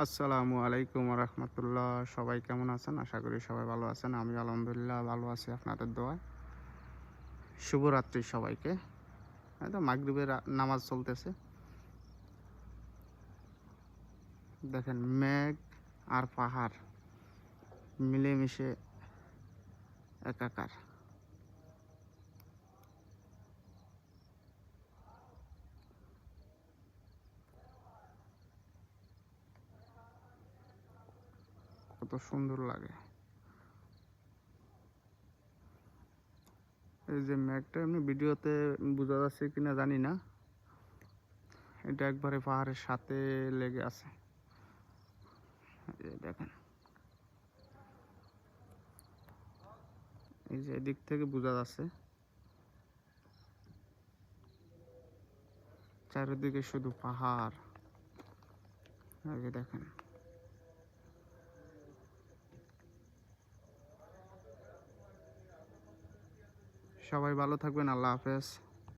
আসসালামু আলাইকুম রহমতুল্লাহ। সবাই কেমন আছেন? আশা করি সবাই ভালো আছেন। আমি আলহামদুলিল্লাহ ভালো আছি আপনাদের দোয়ায়। শুভরাত্রি সবাইকে। এই তো মাগরিবের নামাজ চলতেছে। দেখেন মেঘ আর পাহাড় মিলেমিশে একাকার। কত সুন্দর লাগে। এই যে মেঘটা এমনি ভিডিওতে বোঝা যাচ্ছে কিনা জানি না, এটা একবারে পাহাড়ের সাথে লেগে আছে। এই দেখেন, এই যে এদিক থেকে বোঝা যাচ্ছে চারিদিকে শুধু পাহাড়। এই যে দেখেন। সবাই ভালো থাকবেন। আল্লাহ হাফেজ।